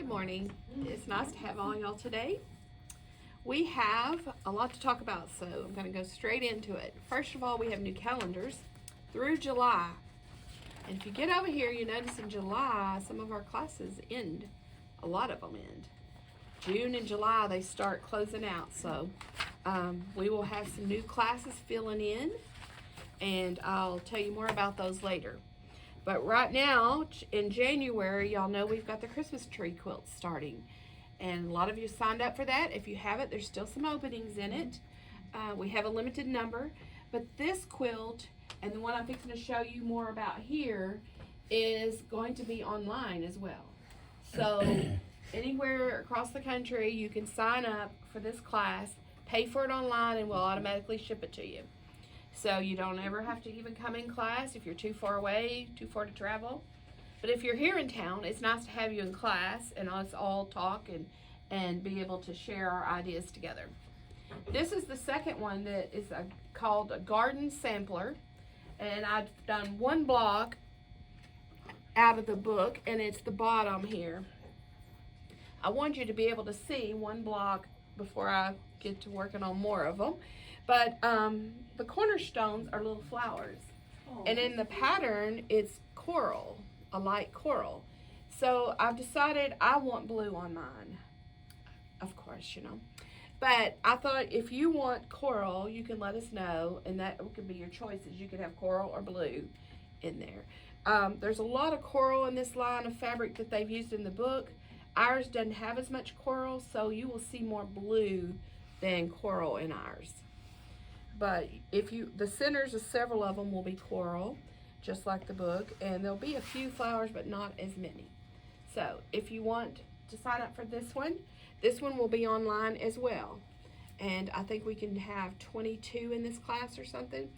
morning. It's nice to have all y'all today. We have a lot to talk about, so I'm going to go straight into it. First of all, we have new calendars through July. And if you get over here, you notice in July, some of our classes end. A lot of them end. June and July, they start closing out. So we will have some new classes filling in, and I'll tell you more about those later. But right now, in January, y'all know we've got the Christmas tree quilts starting. And a lot of you signed up for that. If you haven't, there's still some openings in it. We have a limited number. But this quilt, and the one I'm fixing to show you more about here, is going to be online as well. So anywhere across the country, you can sign up for this class, pay for it online, and we'll automatically ship it to you. So you don't ever have to even come in class if you're too far away, too far to travel. But if you're here in town, it's nice to have you in class and us all talk and be able to share our ideas together. This is the second one that is called a garden sampler. And I've done one block out of the book, and it's the bottom here. I want you to be able to see one block before I get to working on more of them. But the cornerstones are little flowers. And in the pattern, it's coral, a light coral. So I've decided I want blue on mine. Of course, you know. But I thought if you want coral, you can let us know, and that could be your choices. You could have coral or blue in there. There's a lot of coral in this line of fabric that they've used in the book. Ours doesn't have as much coral, so you will see more blue than coral in ours. But the centers of several of them will be coral, just like the book, and there'll be a few flowers, but not as many. So if you want to sign up for this one will be online as well. And I think we can have 22 in this class or something.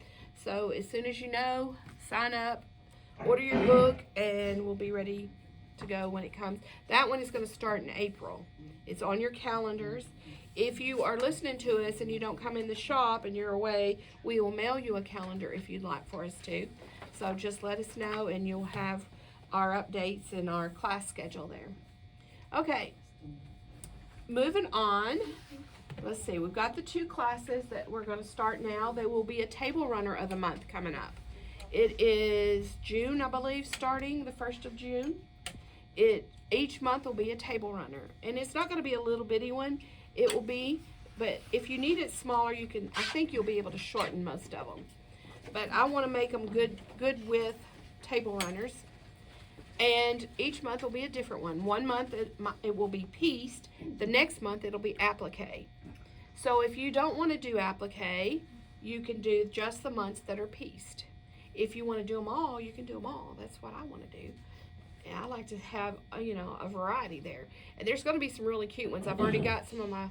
So as soon as you know, sign up, order your book, and we'll be ready to go when it comes. That one is going to start in April. It's on your calendars. If you are listening to us and you don't come in the shop and you're away, we will mail you a calendar if you'd like for us to. So just let us know and you'll have our updates and our class schedule there. Okay, moving on. Let's see, we've got the two classes that we're going to start now. There will be a table runner of the month coming up. It is June, I believe, starting the 1st of June. Each month will be a table runner, and it's not going to be a little bitty one. It will be, but if you need it smaller, I think you'll be able to shorten most of them. But I want to make them good width table runners, and each month will be a different one. One month it will be pieced. The next month it'll be applique. So if you don't want to do applique, you can do just the months that are pieced. If you want to do them all, you can do them all. That's what I want to do. And I like to have, a variety there. And there's going to be some really cute ones. I've already got some of my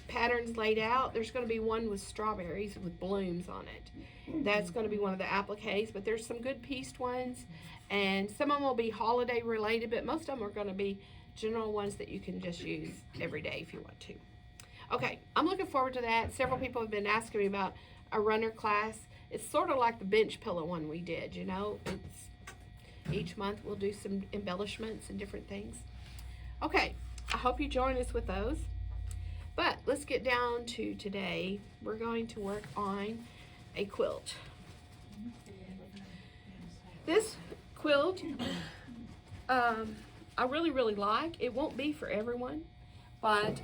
patterns laid out. There's going to be one with strawberries with blooms on it. That's going to be one of the appliques, but there's some good pieced ones. And some of them will be holiday related, but most of them are going to be general ones that you can just use every day if you want to. Okay, I'm looking forward to that. Several people have been asking me about a runner class. It's sort of like the bench pillow one we did, Each month we'll do some embellishments and different things. Okay, I hope you join us with those. But let's get down to today. We're going to work on a quilt. This quilt, I really, really like. It won't be for everyone, but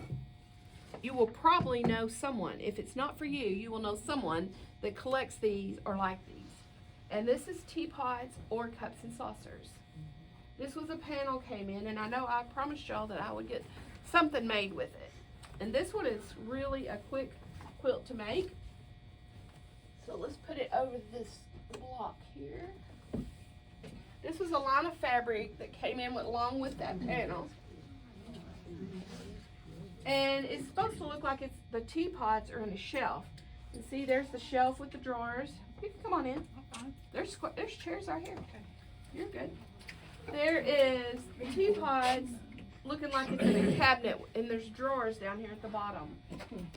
you will probably know someone. If it's not for you, you will know someone that collects these or like these. And this is teapots or cups and saucers. This was a panel came in, and I know I promised y'all that I would get something made with it. And this one is really a quick quilt to make. So let's put it over this block here. This was a line of fabric that came in along with that panel. And it's supposed to look like the teapots are in a shelf. And see, there's the shelf with the drawers. You can come on in. There's chairs right here. Okay. You're good. There is the teapots looking like it's in a cabinet, and there's drawers down here at the bottom.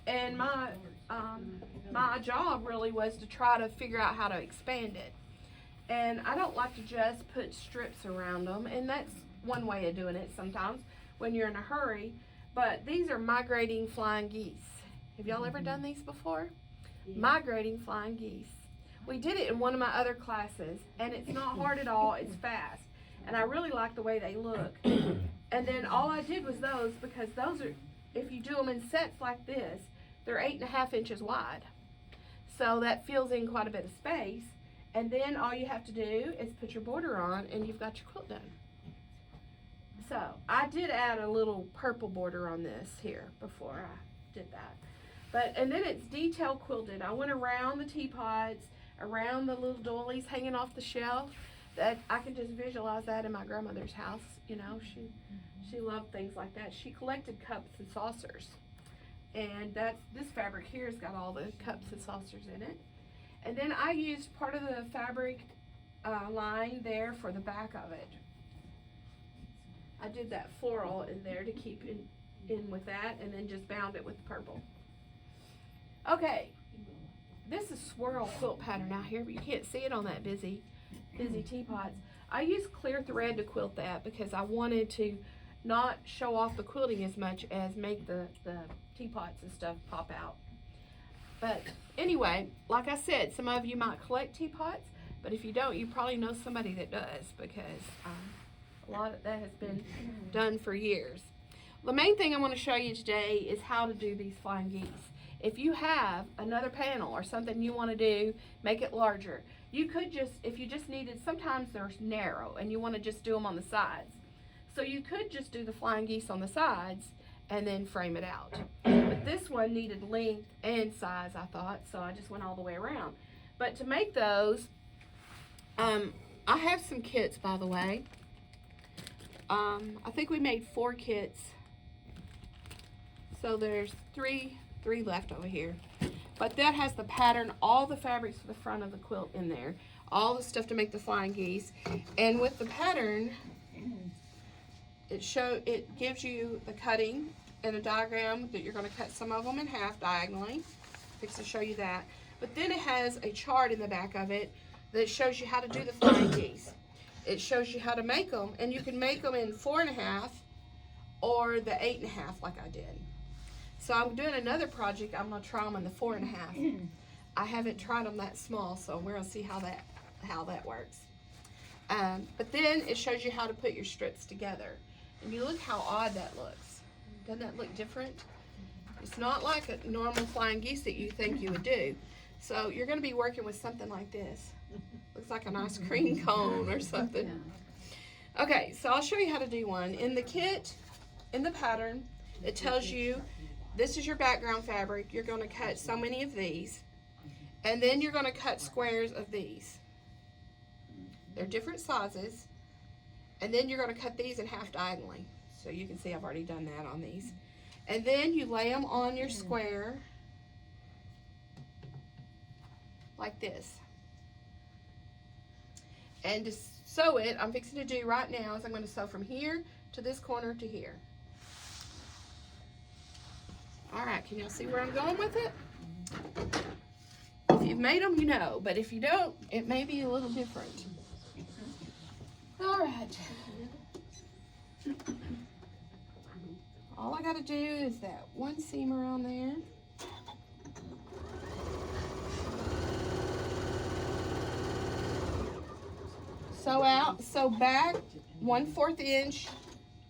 And my job really was to try to figure out how to expand it. And I don't like to just put strips around them, and that's one way of doing it sometimes. when you're in a hurry. But these are migrating flying geese. Have y'all ever done these before? Yeah. Migrating flying geese. We did it in one of my other classes, and it's not hard at all. It's fast, and I really like the way they look. And then all I did was those, because those are, if you do them in sets like this, they're 8.5 inches wide. So that fills in quite a bit of space. And then all you have to do is put your border on, and you've got your quilt done. So I did add a little purple border on this here before I did that. And then it's detail quilted. I went around the teapots, around the little doilies hanging off the shelf. That I can just visualize that in my grandmother's house. You know, she loved things like that. She collected cups and saucers, and this fabric here has got all the cups and saucers in it. And then I used part of the fabric line there for the back of it. I did that floral in there to keep in with that, and then just bound it with purple. Okay, this is swirl quilt pattern out here, but you can't see it on that busy teapots. I used clear thread to quilt that because I wanted to not show off the quilting as much as make the teapots and stuff pop out. But anyway, like I said, some of you might collect teapots, but if you don't, you probably know somebody that does, because a lot of that has been done for years. The main thing I want to show you today is how to do these flying geese. If you have another panel or something you want to do, make it larger. You could just, if you just needed, sometimes they're narrow and you want to just do them on the sides. So you could just do the flying geese on the sides and then frame it out. But this one needed length and size, I thought, so I just went all the way around. But to make those, I have some kits, by the way. I think we made 4 kits. So there's three left over here. But that has the pattern, all the fabrics for the front of the quilt in there, all the stuff to make the flying geese. And with the pattern, it gives you the cutting and a diagram that you're going to cut some of them in half diagonally. Fix to show you that. But then it has a chart in the back of it that shows you how to do the flying geese. It shows you how to make them, and you can make them in 4.5 or the 8.5 like I did. So I'm doing another project. I'm going to try them in the 4.5. I haven't tried them that small, so we're going to see how that works. But then it shows you how to put your strips together. And you look how odd that looks. Doesn't that look different? It's not like a normal flying geese that you think you would do. So you're going to be working with something like this. Looks like an ice cream cone or something. Okay, so I'll show you how to do one. In the kit, in the pattern, it tells you this is your background fabric. You're going to cut so many of these, and then you're going to cut squares of these. They're different sizes, and then you're going to cut these in half diagonally. So you can see I've already done that on these. And then you lay them on your square like this. And to sew it, I'm fixing to do right now is I'm going to sew from here to this corner to here. All right, can y'all see where I'm going with it? If you've made them, you know, but if you don't, it may be a little different. All right. All I got to do is that one seam around there. Sew out, sew back 1/4 inch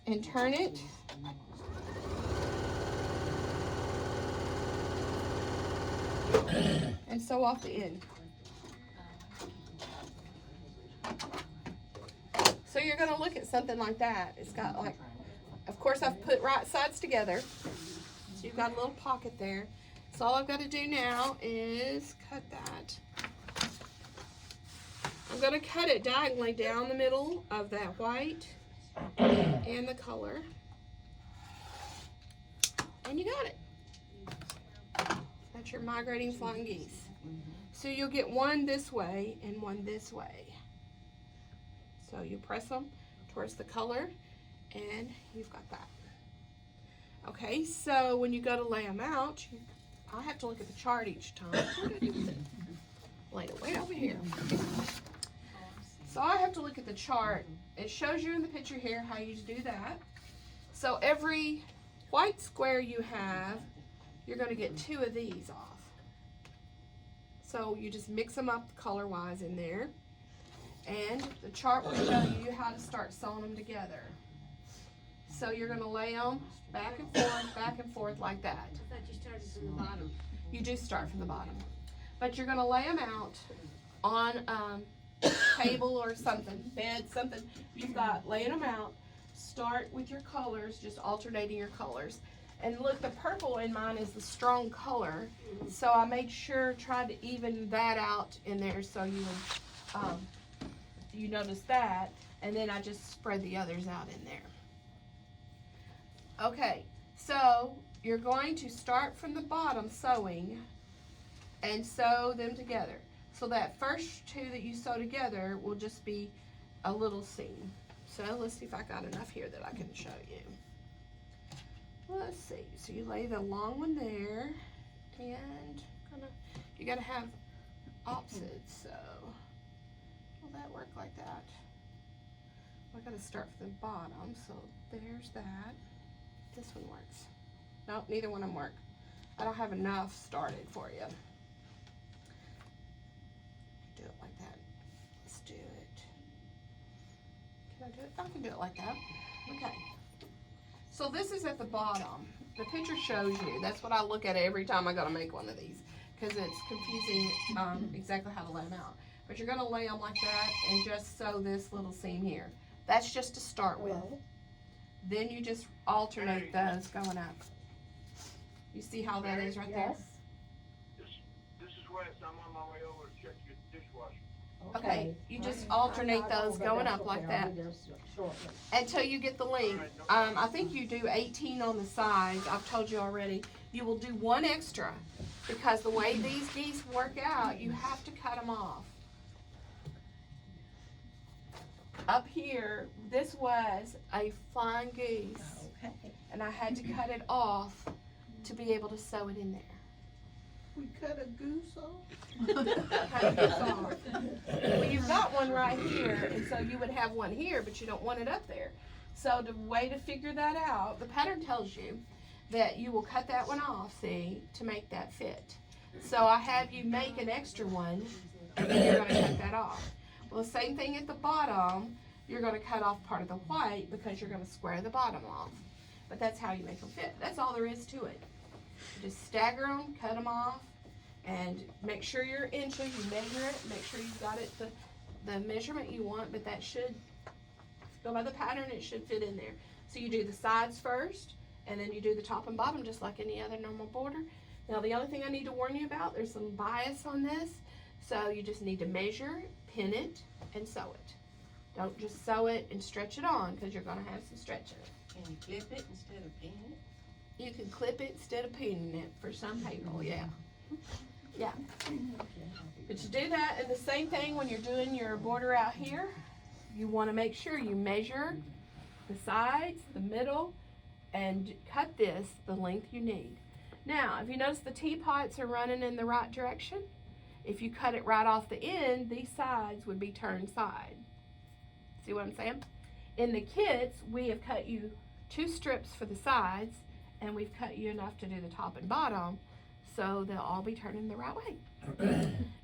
and turn it. And sew off the end. So you're going to look at something like that. It's got like, of course I've put right sides together. So you've got a little pocket there. So all I've got to do now is cut that. I'm going to cut it diagonally down the middle of that white and the color. And you got it. That's your migrating flying geese. So you'll get one this way and one this way. So you press them towards the color and you've got that. Okay, so when you go to lay them out, I have to look at the chart each time. What did I do with it? Laid it way over here. So I have to look at the chart. It shows you in the picture here how you do that. So So every white square you have, you're going to get 2 of these off. So you just mix them up color-wise in there. And the chart will show you how to start sewing them together. So you're going to lay them back and forth like that. I thought you started from the bottom. You do start from the bottom. But you're going to lay them out on a table or something, bed, something you've got, laying them out. Start with your colors, just alternating your colors. And look, the purple in mine is the strong color, so I made sure, tried to even that out in there so you notice that, and then I just spread the others out in there. Okay, so you're going to start from the bottom sewing and sew them together. So that first 2 that you sew together will just be a little seam. So let's see if I got enough here that I can show you. Let's see. So you lay the long one there, and you gotta have opposites. So will that work like that? I gotta start from the bottom. So there's that. This one works. Nope, neither one of them work. I don't have enough started for you. Do it like that. Let's do it. Can I do it? I can do it like that. Okay. So this is at the bottom. The picture shows you. That's what I look at every time I gotta make one of these, because it's confusing exactly how to lay them out. But you're gonna lay them like that and just sew this little seam here. That's just to start with. Then you just alternate those going up. You see how that is right there? This is Wes. I'm on my way over to check your dishwasher. Okay, you just alternate those going up like that until you get the length. I think you do 18 on the sides. I've told you already. You will do 1 extra because the way these geese work out, you have to cut them off. Up here, this was a flying goose, and I had to cut it off to be able to sew it in there. We cut a goose off? Well, you've got one right here, and so you would have one here, but you don't want it up there. So the way to figure that out, the pattern tells you that you will cut that one off, see, to make that fit. So I have you make an extra one, and then you're gonna cut that off. Well, the same thing at the bottom, you're gonna cut off part of the white because you're gonna square the bottom off. But that's how you make them fit. That's all there is to it. Just stagger them, cut them off, and make sure you're inches, you measure it, make sure you've got it the measurement you want, but that should, go by the pattern, it should fit in there. So you do the sides first, and then you do the top and bottom just like any other normal border. Now the only thing I need to warn you about, there's some bias on this, so you just need to measure, pin it, and sew it. Don't just sew it and stretch it on, because you're going to have some stretching. Can you clip it instead of pinning it? You can clip it instead of pinning it for some people, yeah. Yeah. But you do that, and the same thing when you're doing your border out here. You want to make sure you measure the sides, the middle, and cut this the length you need. Now, if you notice the teapots are running in the right direction, if you cut it right off the end, these sides would be turned side. See what I'm saying? In the kits, we have cut you 2 strips for the sides, and we've cut you enough to do the top and bottom, so they'll all be turning the right way.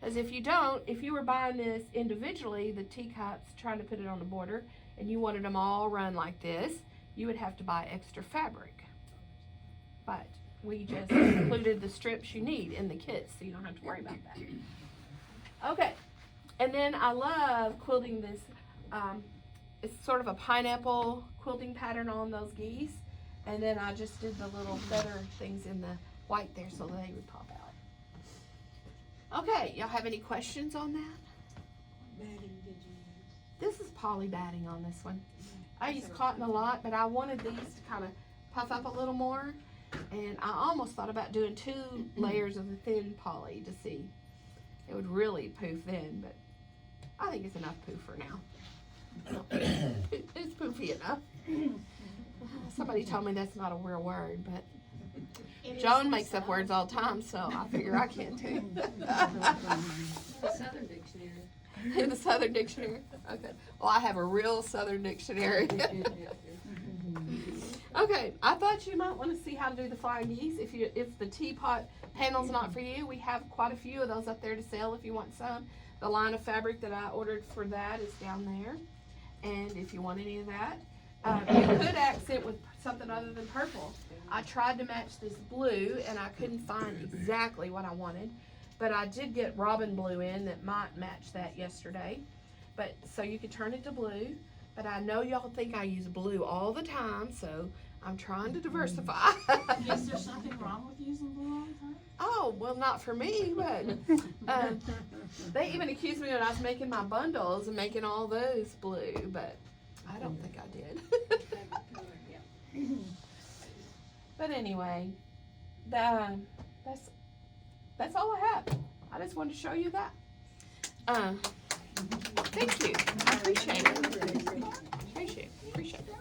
As if you don't, if you were buying this individually, the teacups, trying to put it on the border, and you wanted them all run like this, you would have to buy extra fabric. But we just included the strips you need in the kits, so you don't have to worry about that. Okay, and then I love quilting this, it's sort of a pineapple quilting pattern on those geese, and then I just did the little feather things in the white there so they would pop out. Okay, y'all have any questions on that? Batting did you use? This is poly batting on this one. I use cotton a lot, but I wanted these to kind of puff up a little more, and I almost thought about doing 2 layers of the thin poly to see. It would really poof then, but I think it's enough poof for now. It's poofy enough. Somebody told me that's not a real word, but Joan makes up words all the time, so I figure I can too. The Southern Dictionary. In the Southern Dictionary? Okay. Well, I have a real Southern Dictionary. Okay, I thought you might want to see how to do the flying geese. If the teapot panel's not for you, we have quite a few of those up there to sell if you want some. The line of fabric that I ordered for that is down there. And if you want any of that, you could accent with something other than purple. I tried to match this blue and I couldn't find exactly what I wanted, but I did get robin blue in that might match that yesterday. But so you could turn it to blue. But I know y'all think I use blue all the time, so I'm trying to diversify. Is there something wrong with using blue all the time? Oh, well, not for me, but they even accused me when I was making my bundles and making all those blue, but I don't think I did. But anyway, that's all I have. I just wanted to show you that. Thank you. I appreciate it. Appreciate it.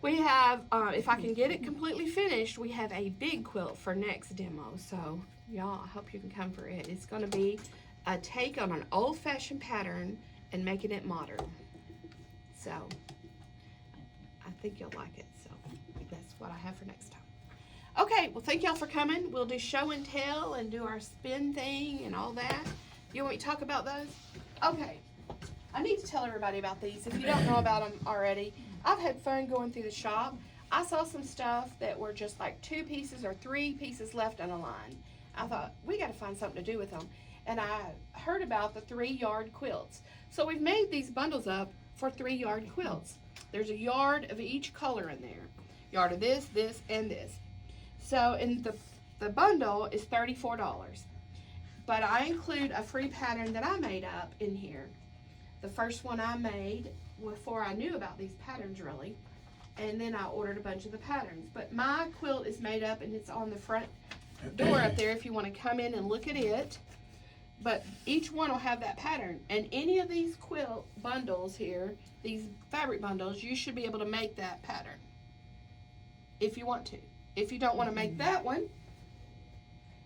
We have, if I can get it completely finished, we have a big quilt for next demo. So, y'all, I hope you can come for it. It's going to be a take on an old-fashioned pattern and making it modern. So, I think you'll like it. So, that's what I have for next time. Okay, well, thank y'all for coming. We'll do show and tell and do our spin thing and all that. You want me to talk about those? Okay. I need to tell everybody about these. If you don't know about them already, I've had fun going through the shop. I saw some stuff that were just like 2 pieces or 3 pieces left on a line. I thought, we got to find something to do with them. And I heard about the 3-yard quilts. So we've made these bundles up for 3-yard quilts. There's a yard of each color in there. Yard of this, this, and this. So in the bundle is $34. But I include a free pattern that I made up in here. The first one I made before I knew about these patterns really. And then I ordered a bunch of the patterns. But my quilt is made up and it's on the front door up there if you want to come in and look at it. But each one will have that pattern. And any of these quilt bundles here, these fabric bundles, you should be able to make that pattern. If you want to. If you don't want to make that one,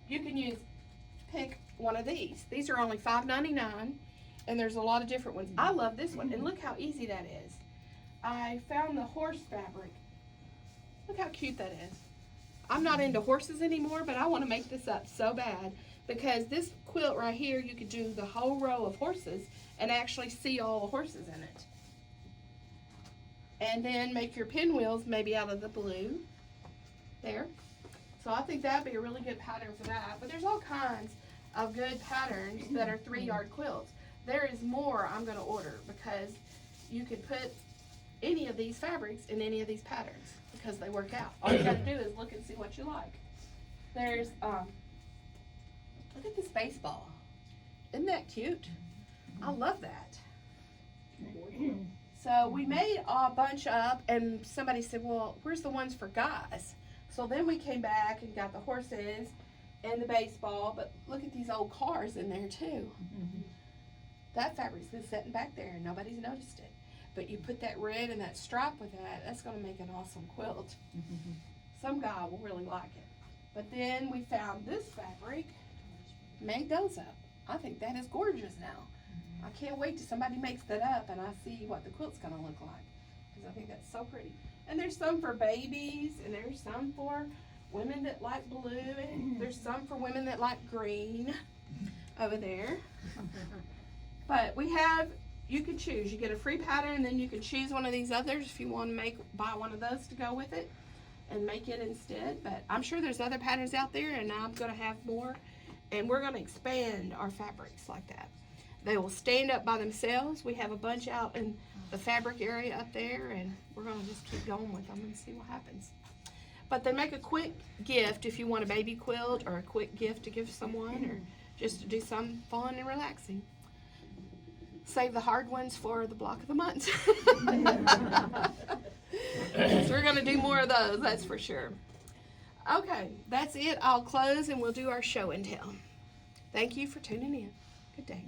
you can pick one of these. These are only $5.99. And there's a lot of different ones. I love this one. And look how easy that is. I found the horse fabric. Look how cute that is. I'm not into horses anymore, but I want to make this up so bad. Because this quilt right here, you could do the whole row of horses and actually see all the horses in it. And then make your pinwheels maybe out of the blue. There. So I think that'd be a really good pattern for that. But there's all kinds of good patterns that are 3-yard quilts. There is more I'm going to order because you could put any of these fabrics in any of these patterns because they work out. All you got to do is look and see what you like. There's, look at this baseball. Isn't that cute? I love that. So we made a bunch up and somebody said, well, where's the ones for guys? So then we came back and got the horses and the baseball, but look at these old cars in there too. That fabric's been sitting back there and nobody's noticed it. But you put that red and that stripe with that, that's going to make an awesome quilt. Some guy will really like it. But then we found this fabric, made those up. I think that is gorgeous now. I can't wait till somebody makes that up and I see what the quilt's going to look like. Because I think that's so pretty. And there's some for babies and there's some for women that like blue and there's some for women that like green over there. But we have, you can choose. You get a free pattern and then you can choose one of these others if you want to buy one of those to go with it and make it instead. But I'm sure there's other patterns out there and I'm going to have more. And we're going to expand our fabrics like that. They will stand up by themselves. We have a bunch out in the fabric area up there and we're going to just keep going with them and see what happens. But they make a quick gift if you want a baby quilt or a quick gift to give someone or just to do something fun and relaxing. Save the hard ones for the block of the month. So we're going to do more of those, that's for sure. Okay, that's it. I'll close and we'll do our show and tell. Thank you for tuning in. Good day.